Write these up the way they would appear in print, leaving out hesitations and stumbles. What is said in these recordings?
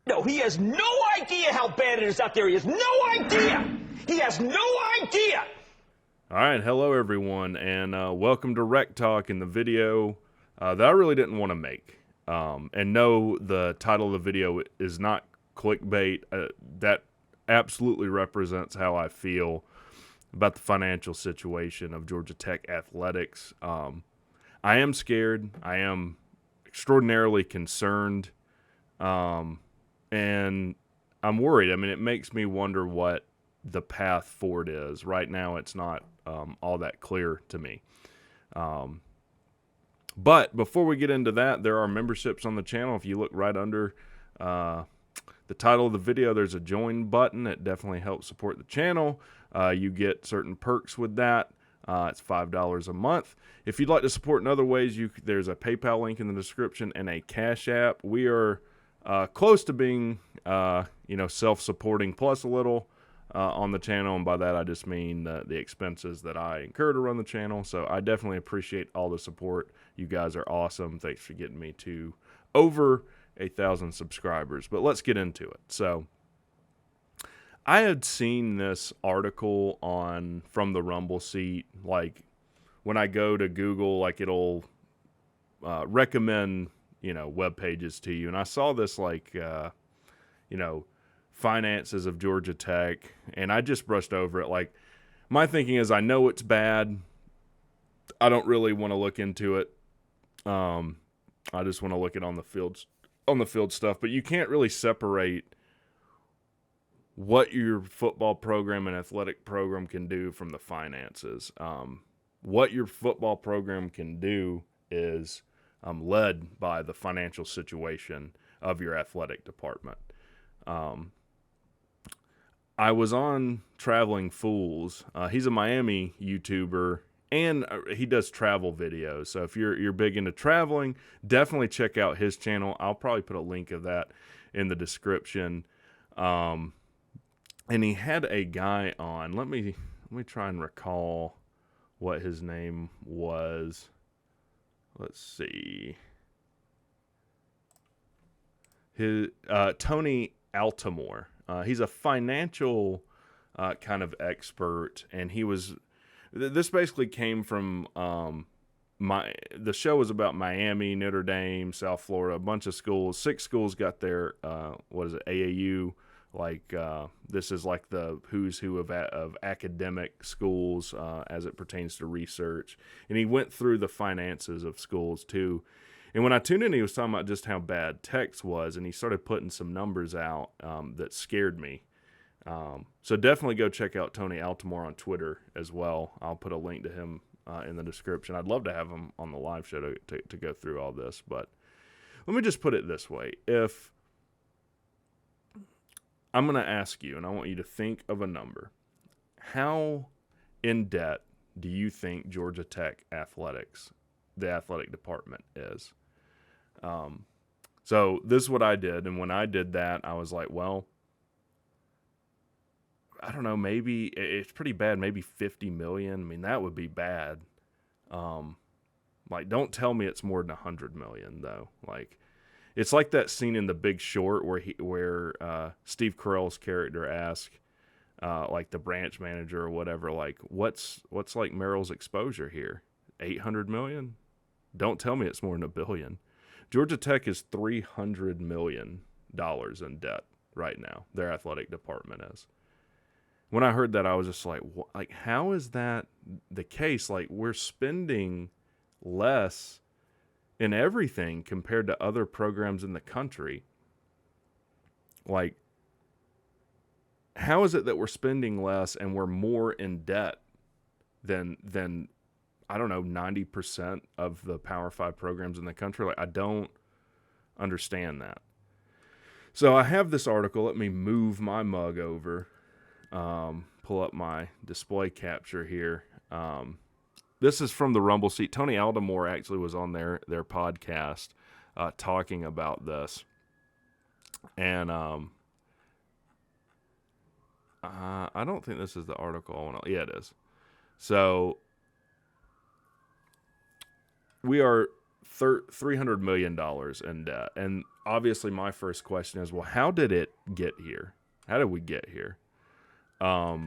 No, he has no idea how bad it is out there. He has no idea. He has no idea. All right, hello everyone, and welcome to WreckTalk. In the video that I really didn't want to make. And no, the title of the video is not clickbait. That absolutely represents how I feel about the financial situation of Georgia Tech athletics. I am scared. I am extraordinarily concerned. And I'm worried. I mean, it makes me wonder what the path forward is. Right now, it's not all that clear to me. But before we get into that, there are memberships on the channel. If you look right under the title of the video, there's a join button. It definitely helps support the channel. You get certain perks with that. It's $5 a month. If you'd like to support in other ways, there's a PayPal link in the description and a CashApp. We are close to being, self-supporting plus a little on the channel, and by that I just mean the expenses that I incur to run the channel. So I definitely appreciate all the support. You guys are awesome. Thanks for getting me to over 1,000 subscribers. But let's get into it. So I had seen this article from the Rumble seat. Like when I go to Google, like it'll recommend web pages to you, and I saw this finances of Georgia Tech, and I just brushed over it. Like, my thinking is, I know it's bad. I don't really want to look into it. I just want to look at on the field stuff. But you can't really separate what your football program and athletic program can do from the finances. What your football program can do is led by the financial situation of your athletic department. I was on Traveling Fools. He's a Miami YouTuber, and he does travel videos. So if you're big into traveling, definitely check out his channel. I'll probably put a link of that in the description. And he had a guy on. Let me try and recall what his name was. Let's see. Tony Altimore. He's a financial kind of expert, and this basically came from the show was about Miami, Notre Dame, South Florida, a bunch of schools. 6 schools got their AAU. Like this is like the who's who of academic schools as it pertains to research. And he went through the finances of schools too. And when I tuned in, he was talking about just how bad Tech's was, and he started putting some numbers out that scared me. So definitely go check out Tony Altimore on Twitter as well. I'll put a link to him in the description. I'd love to have him on the live show to go through all this. But let me just put it this way. If I'm going to ask you, and I want you to think of a number. How in debt do you think Georgia Tech athletics, the athletic department, is? So this is what I did, and when I did that, I was like, well, I don't know, maybe it's pretty bad, maybe 50 million. I mean, that would be bad. Don't tell me it's more than 100 million though. Like, it's like that scene in The Big Short where Steve Carell's character asks, like the branch manager or whatever, like, what's like Merrill's exposure here? 800 million? Don't tell me it's more than $1 billion. Georgia Tech is $300 million in debt right now. Their athletic department is. When I heard that, I was just like, like, how is that the case? Like, we're spending less in everything compared to other programs in the country. Like, how is it that we're spending less and we're more in debt than I don't know, 90% of the Power 5 programs in the country? Like, I don't understand that. So I have this article. Let me move my mug over. Pull up my display capture here. This is from the Rumble seat. Tony Altimore actually was on their podcast talking about this. And I don't think this is the article I want to... Yeah, it is. So we are $300 million in debt. And obviously my first question is, well, how did it get here? How did we get here? I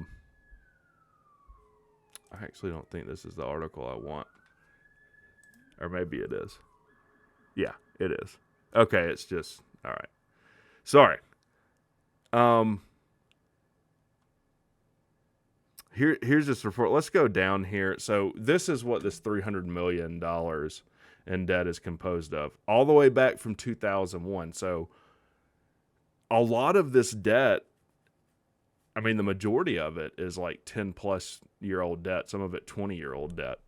actually don't think this is the article I want. Or maybe it is. Yeah, it is. Okay, it's just, all right. Sorry. Here's this report. Let's go down here. So this is what this $300 million in debt is composed of, all the way back from 2001. So a lot of this debt, I mean, the majority of it is like 10-plus-year-old debt, some of it 20-year-old debt.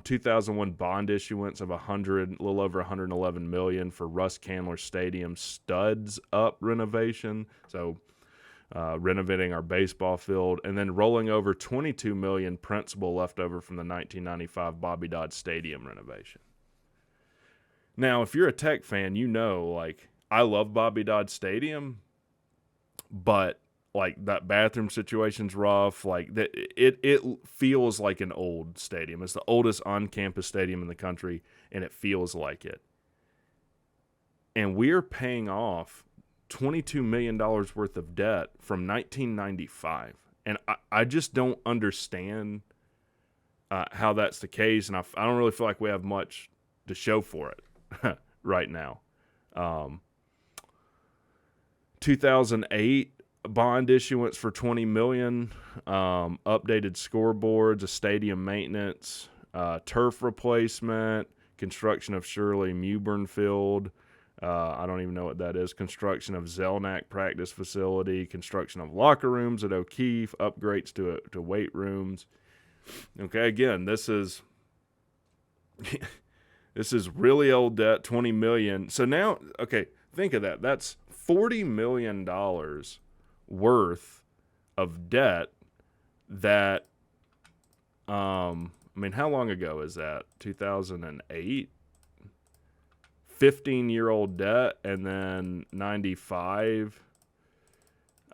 2001 bond issuance of a little over $111 million for Russ Candler Stadium studs up renovation. So renovating our baseball field, and then rolling over $22 million principal left over from the 1995 Bobby Dodd Stadium renovation. Now, if you're a Tech fan, you know, like, I love Bobby Dodd Stadium, but like that bathroom situation's rough. Like that, it feels like an old stadium. It's the oldest on-campus stadium in the country, and it feels like it. And we're paying off $22 million worth of debt from 1995. And I just don't understand how that's the case. And I don't really feel like we have much to show for it right now. 2008 bond issuance for $20 million, updated scoreboards, a stadium maintenance, turf replacement, construction of Shirley Mewburn Field. I don't even know what that is. Construction of Zelnak practice facility, construction of locker rooms at O'Keefe, upgrades to weight rooms. Okay, again, this is this is really old debt, $20 million. So now, okay, think of that. That's $40 million worth of debt that, I mean, how long ago is that? 2008? 15-year-old debt, and then 95,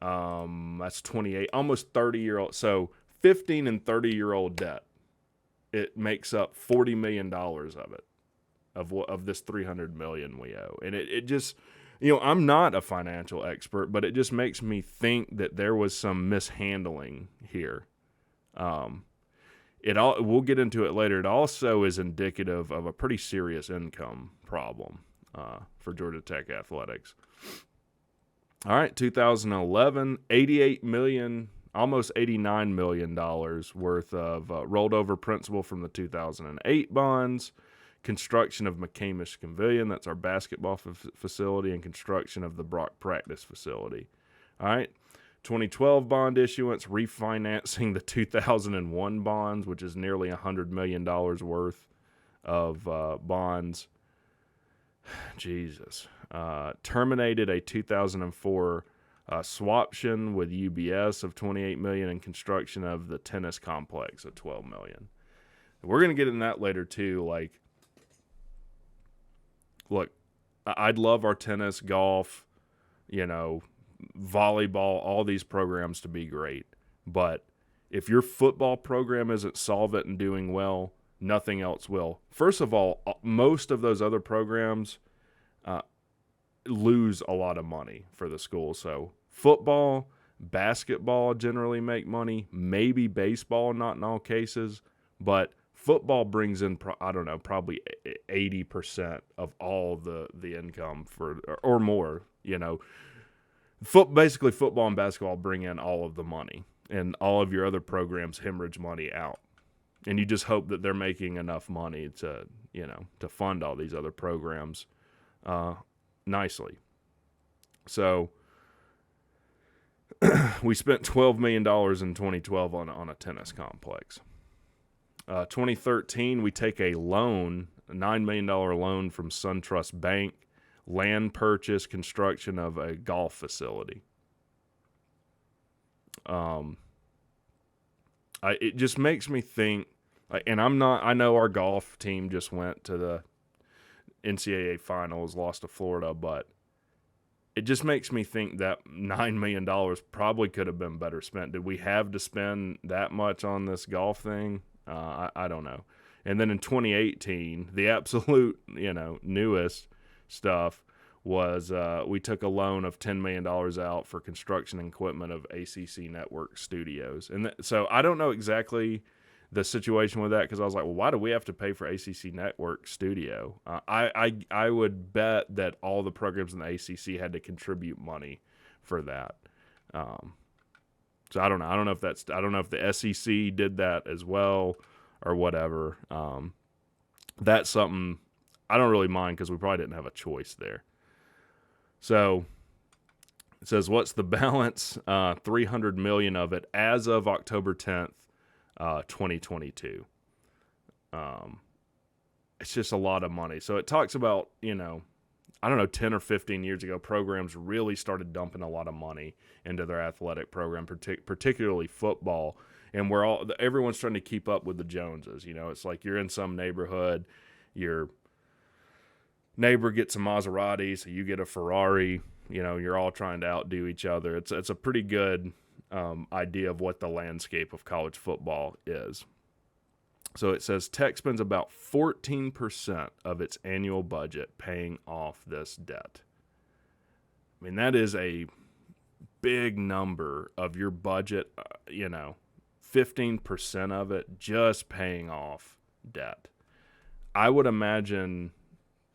that's 28, almost 30-year-old. So 15 and 30-year-old debt, it makes up $40 million of it, of this $300 million we owe. And it just, you know, I'm not a financial expert, but it just makes me think that there was some mishandling here. We'll get into it later. It also is indicative of a pretty serious income problem for Georgia Tech athletics. All right, 2011, $88 million, almost $89 million worth of rolled over principal from the 2008 bonds, construction of McCamish Pavilion, that's our basketball facility, and construction of the Brock practice facility. All right. 2012 bond issuance, refinancing the 2001 bonds, which is nearly $100 million worth of bonds. Jesus. Terminated a 2004 swaption with UBS of $28 million, and construction of the tennis complex of $12 million. We're going to get into that later too. Like, look, I'd love our tennis, golf, you know, volleyball, all these programs to be great. But if your football program isn't solvent and doing well, nothing else will. First of all, most of those other programs lose a lot of money for the school. So football, basketball generally make money, maybe baseball, not in all cases, but football brings in, probably 80% of all the income or more, you know. Basically, football and basketball bring in all of the money, and all of your other programs hemorrhage money out. And you just hope that they're making enough money to fund all these other programs nicely. So we spent $12 million in 2012 on a tennis complex. 2013, we take a loan, a $9 million loan from SunTrust Bank, land purchase, construction of a golf facility. It just makes me think, and I know our golf team just went to the NCAA finals, lost to Florida, but it just makes me think that $9 million probably could have been better spent. Did we have to spend that much on this golf thing? I don't know. And then in 2018, the absolute, newest stuff was we took a loan of $10 million out for construction and equipment of ACC Network Studios. And so I don't know exactly the situation with that, because I was like, well, why do we have to pay for ACC Network Studio? I would bet that all the programs in the ACC had to contribute money for that. So I don't know. I don't know if the SEC did that as well or whatever. That's something I don't really mind, because we probably didn't have a choice there. So it says, what's the balance? $300 million of it as of October 10th. 2022. It's just a lot of money. So it talks about, I don't know, 10 or 15 years ago, programs really started dumping a lot of money into their athletic program, particularly football. And everyone's trying to keep up with the Joneses. It's like you're in some neighborhood, your neighbor gets a Maserati, so you get a Ferrari. You're all trying to outdo each other. It's a pretty good idea of what the landscape of college football is. So it says Tech spends about 14% of its annual budget paying off this debt. I mean, that is a big number of your budget, 15% of it just paying off debt. I would imagine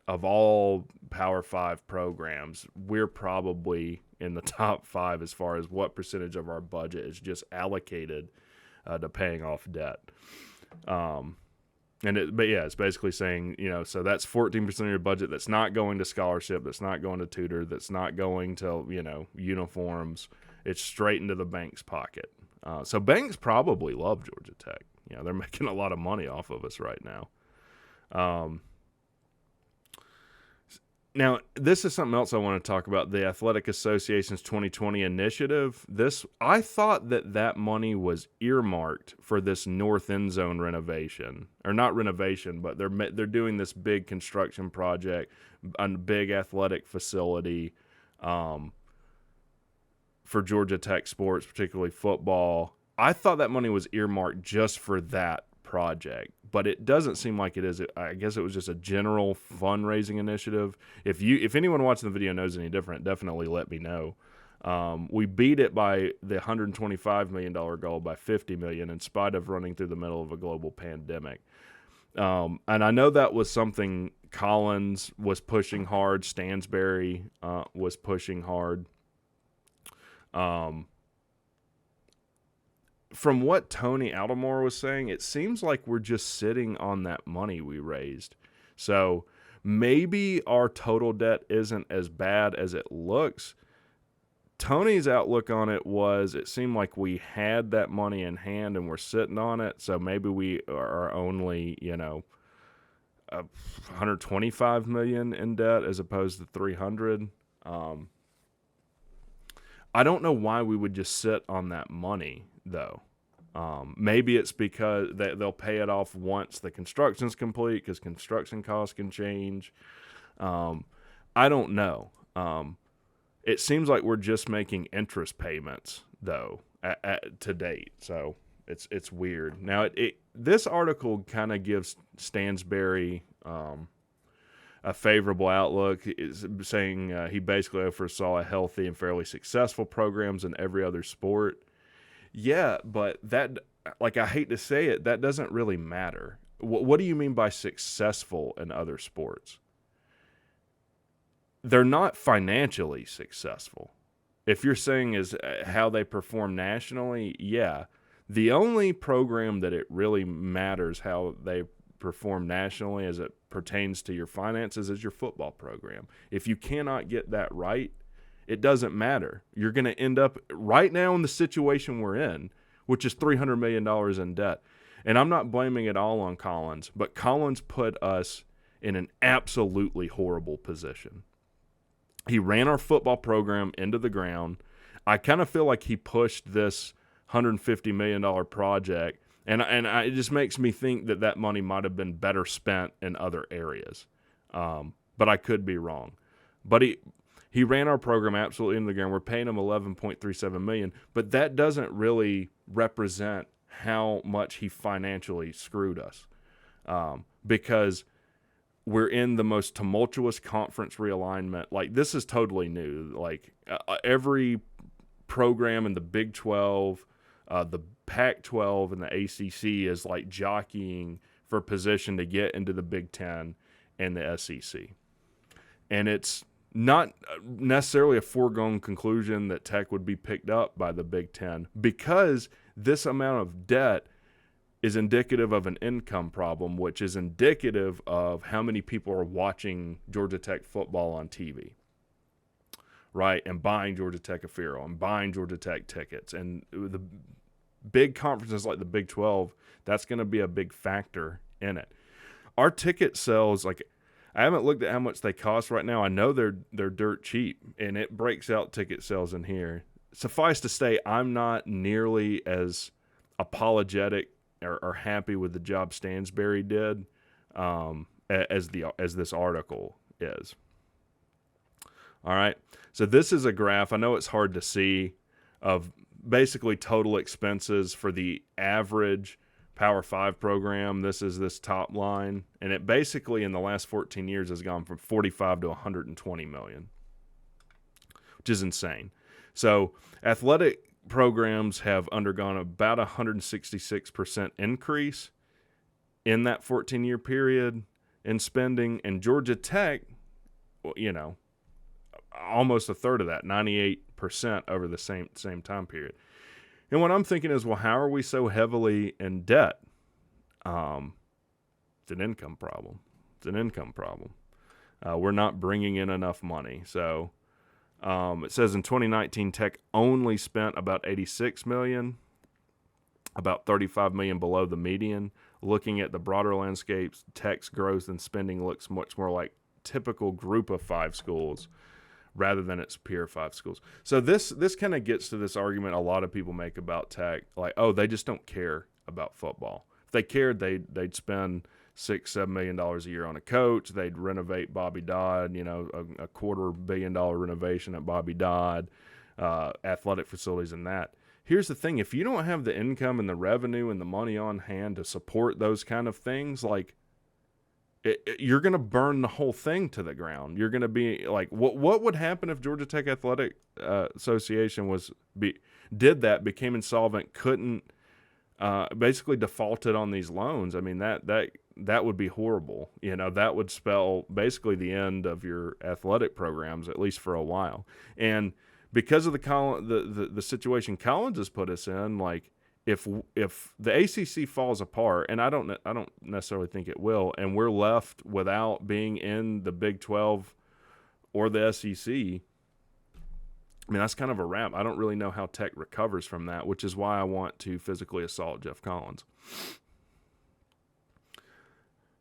of all Power 5 programs, we're probably in the top 5 as far as what percentage of our budget is just allocated to paying off debt. It's basically saying, so that's 14% of your budget that's not going to scholarship, that's not going to tutor, that's not going to, uniforms. It's straight into the bank's pocket. So banks probably love Georgia Tech. They're making a lot of money off of us right now. Now, this is something else I want to talk about, the Athletic Association's 2020 initiative. I thought that money was earmarked for this north end zone renovation. Or not renovation, but they're doing this big construction project, a big athletic facility for Georgia Tech sports, particularly football. I thought that money was earmarked just for that project, but it doesn't seem like it is. I guess it was just a general fundraising initiative. If anyone watching the video knows any different, definitely let me know. We beat it by the $125 million goal by $50 million in spite of running through the middle of a global pandemic. And I know that was something Collins was pushing hard, Stansberry was pushing hard. From what Tony Altomore was saying, it seems like we're just sitting on that money we raised. So maybe our total debt isn't as bad as it looks. Tony's outlook on it was it seemed like we had that money in hand and we're sitting on it. So maybe we are only, $125 million in debt as opposed to $300. I don't know why we would just sit on that money, though. Maybe it's because they'll pay it off once the construction's complete, because construction costs can change. I don't know. It seems like we're just making interest payments, though, to date. So it's weird. Now, this article kind of gives Stansberry a favorable outlook, is saying he basically oversaw a healthy and fairly successful programs in every other sport. Yeah, but that, I hate to say it, that doesn't really matter. What do you mean by successful in other sports? They're not financially successful. If you're saying is how they perform nationally, yeah. The only program that it really matters how they perform nationally as it pertains to your finances is your football program. If you cannot get that right, it doesn't matter. You're going to end up right now in the situation we're in, which is $300 million in debt. And I'm not blaming it all on Collins, but Collins put us in an absolutely horrible position. He ran our football program into the ground. I kind of feel like he pushed this $150 million project, and it just makes me think that money might have been better spent in other areas. But I could be wrong. But he ran our program absolutely into the ground. We're paying him $11.37 million, but that doesn't really represent how much he financially screwed us. because we're in the most tumultuous conference realignment. Like, this is totally new. Like, every program in the Big 12, the Pac-12, and the ACC is like jockeying for position to get into the Big 10 and the SEC. And it's not necessarily a foregone conclusion that Tech would be picked up by the Big 10, because this amount of debt is indicative of an income problem, which is indicative of how many people are watching Georgia Tech football on TV, right? And buying Georgia Tech apparel and buying Georgia Tech tickets. And the big conferences like the Big 12, that's going to be a big factor in it. Our ticket sales, like, I haven't looked at how much they cost right now. I know they're dirt cheap, and it breaks out ticket sales in here. Suffice to say, I'm not nearly as apologetic or happy with the job Stansberry did as this article is. All right, so this is a graph. I know it's hard to see, of basically total expenses for the average Power 5 program. This is this top line, and it basically in the last 14 years has gone from 45 to 120 million, which is insane. So athletic programs have undergone about 166% increase in that 14-year period in spending, and Georgia Tech, almost a third of that, 98% over the same time period. And what I'm thinking is, well, how are we so heavily in debt? It's an income problem. We're not bringing in enough money. So it says in 2019, Tech only spent about $86 million, about $35 million below the median. Looking at the broader landscapes, Tech's growth and spending looks much more like typical group of 5 schools rather than its peer 5 schools. So this kind of gets to this argument a lot of people make about Tech, like, oh, they just don't care about football. If they cared, they'd spend $6-7 million a year on a coach. They'd renovate Bobby Dodd, a $250 million renovation at Bobby Dodd, athletic facilities and that. Here's the thing. If you don't have the income and the revenue and the money on hand to support those kind of things, like, you're going to burn the whole thing to the ground. You're going to be like, what would happen if Georgia Tech Athletic Association became insolvent, couldn't, basically defaulted on these loans? I mean, that would be horrible. That would spell basically the end of your athletic programs, at least for a while. And because of the situation Collins has put us in, like, if the ACC falls apart, and I don't necessarily think it will, and we're left without being in the Big 12 or the SEC, I mean, that's kind of a wrap. I don't really know how Tech recovers from that, which is why I want to physically assault Jeff Collins.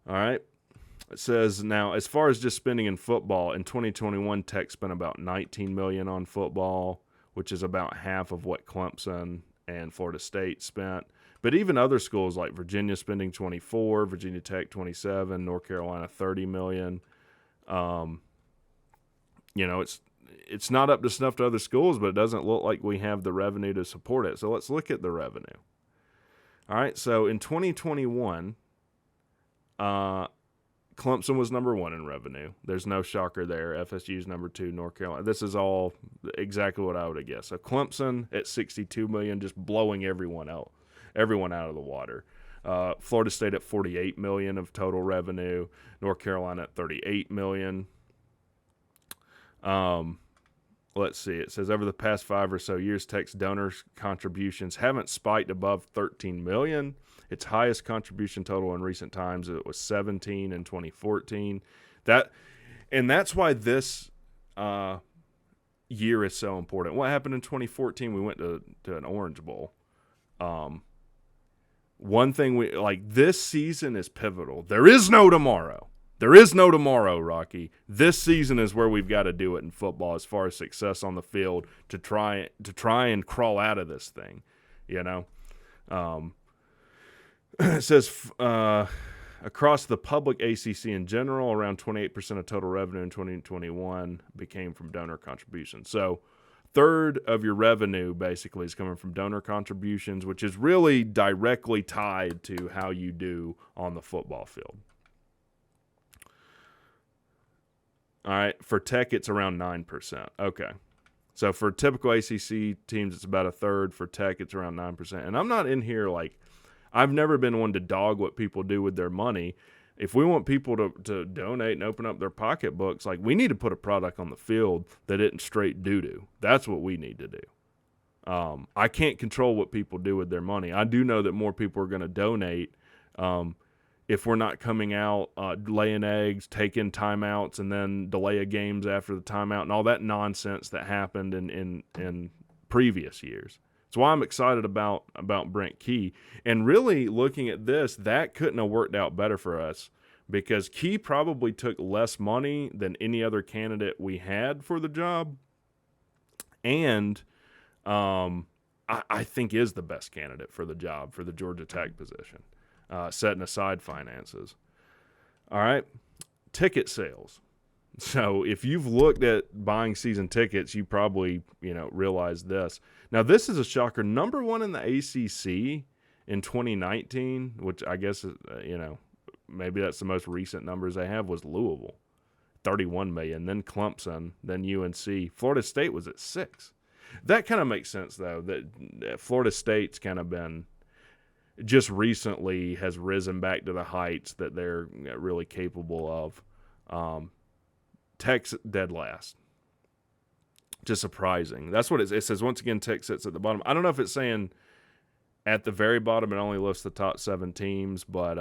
All right. It says, now, as far as just spending in football, in 2021, Tech spent about $19 million on football, which is about half of what Clemson and Florida State spent. But even other schools like Virginia spending 24, Virginia Tech 27, North Carolina 30 million. It's not up to snuff to other schools, but it doesn't look like we have the revenue to support it. So let's look at the revenue. All right, so in 2021, Clemson was number 1 in revenue. There's no shocker there. FSU's number 2, North Carolina. This is all exactly what I would have guessed. So Clemson at $62 million, just blowing everyone out of the water. Florida State at $48 million of total revenue. North Carolina at $38 million. Let's see. It says over the past 5 or so years, Tech's donor contributions haven't spiked above $13 million. Its highest contribution total in recent times, it was 17 in 2014. That's why this year is so important. What happened in 2014? We went to an Orange Bowl. One thing this season is pivotal. There is no tomorrow. Rocky. This season is where we've got to do it in football as far as success on the field to try and crawl out of this thing, It says across the public ACC in general, around 28% of total revenue in 2021 became from donor contributions. So third of your revenue basically is coming from donor contributions, which is really directly tied to how you do on the football field. All right, for Tech, it's around 9%. Okay. So for typical ACC teams, it's about a third. For Tech, it's around 9%. And I'm not in here I've never been one to dog what people do with their money. If we want people to donate and open up their pocketbooks, we need to put a product on the field that isn't straight doo-doo. That's what we need to do. I can't control what people do with their money. I do know that more people are going to donate if we're not coming out, laying eggs, taking timeouts, and then delay of games after the timeout and all that nonsense that happened in previous years. That's why I'm excited about Brent Key. And really looking at this, that couldn't have worked out better for us because Key probably took less money than any other candidate we had for the job. And I think is the best candidate for the job for the Georgia Tech position, setting aside finances. All right, ticket sales. So if you've looked at buying season tickets, you probably, realize this. Now, this is a shocker. Number one in the ACC in 2019, which I guess, maybe that's the most recent numbers they have, was Louisville, 31 million, then Clemson, then UNC. Florida State was at 6. That kind of makes sense, though, that Florida State's kind of been just recently has risen back to the heights that they're really capable of. Tech's dead last. Just surprising. That's what it says. Once again, Tech sits at the bottom. I don't know if it's saying at the very bottom it only lists the top 7 teams, but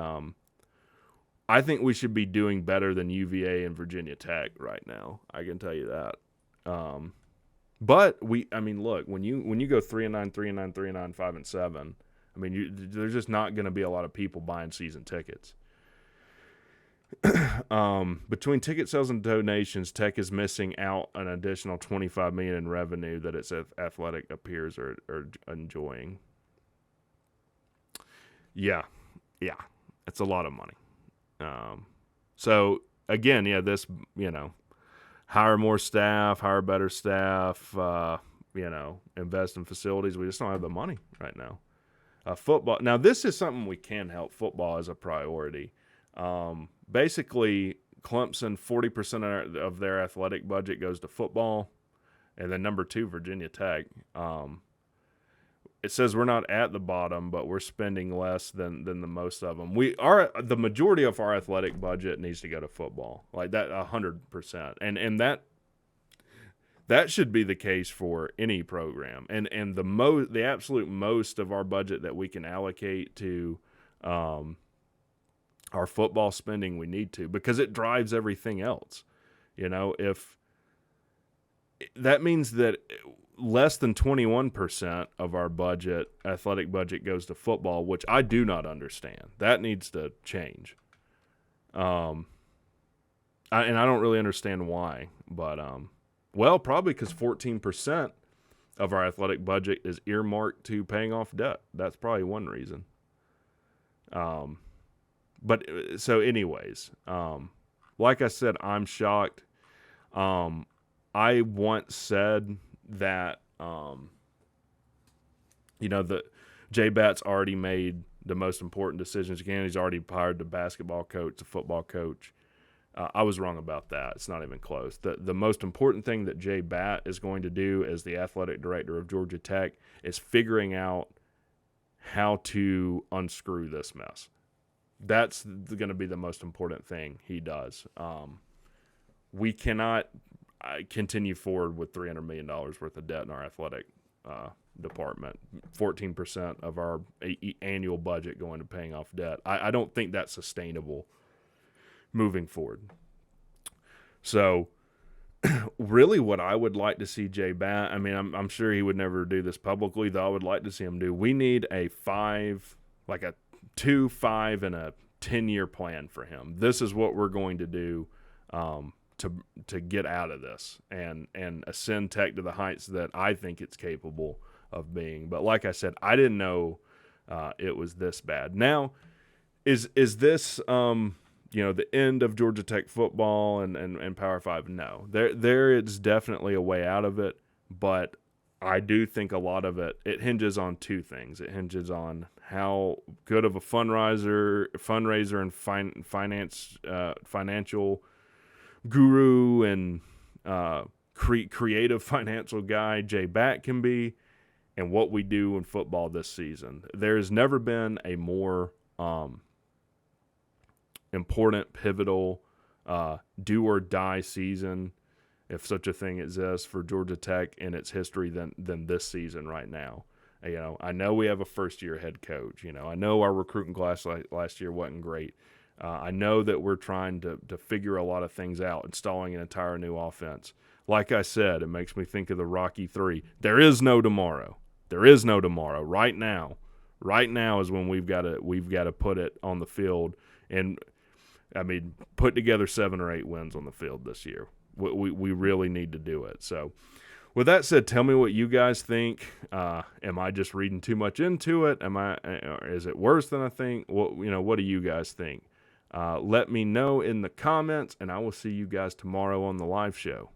I think we should be doing better than UVA and Virginia Tech right now. I can tell you that. But look, when you go 3-9, 3-9, 3-9, 5-7, there's just not going to be a lot of people buying season tickets. Between ticket sales and donations, Tech is missing out an additional $25 million in revenue that its athletic peers are enjoying. Yeah, it's a lot of money. So again, this hire more staff, hire better staff, invest in facilities. We just don't have the money right now. Football. Now this is something we can help. Football as a priority. Basically, Clemson, 40% of their athletic budget goes to football, and then number 2, Virginia Tech. It says we're not at the bottom, but we're spending less than the most of them. The majority of our athletic budget needs to go to football, like that 100%, and that should be the case for any program. And the absolute most of our budget that we can allocate to our football spending, we need to, because it drives everything else. If that means that less than 21% of our athletic budget goes to football, which I do not understand. That needs to change. And I don't really understand why, but probably because 14% of our athletic budget is earmarked to paying off debt. That's probably one reason. But so anyways, like I said, I'm shocked. I once said that, that J-Bat's already made the most important decisions again. He's already hired the basketball coach, the football coach. I was wrong about that. It's not even close. The most important thing that J-Bat is going to do as the athletic director of Georgia Tech is figuring out how to unscrew this mess. That's going to be the most important thing he does. We cannot continue forward with $300 million worth of debt in our athletic department. 14% of our annual budget going to paying off debt. I don't think that's sustainable moving forward. So really what I would like to see Jay Bat, I'm sure he would never do this publicly, though I would like to see him do. We need a 2, 5, and a 10-year plan for him. This is what we're going to do to get out of this and ascend Tech to the heights that I think it's capable of being. But like I said, I didn't know it was this bad. Now, is this the end of Georgia Tech football and Power 5? No. There is definitely a way out of it, but I do think a lot of it hinges on two things. It hinges on how good of a fundraiser and financial guru and creative financial guy Jay Batt can be, and what we do in football this season. There's never been a more important, pivotal, do or die season, if such a thing exists, for Georgia Tech in its history than this season right now. I know we have a first-year head coach. I know our recruiting class last year wasn't great. I know that we're trying to figure a lot of things out, installing an entire new offense. Like I said, it makes me think of the Rocky III. There is no tomorrow. There is no tomorrow. Right now is when we've got to put it on the field, and put together 7 or 8 wins on the field this year. We really need to do it. So, with that said, tell me what you guys think. Am I just reading too much into it? Is it worse than I think? What do you guys think? Let me know in the comments, and I will see you guys tomorrow on the live show.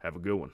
Have a good one.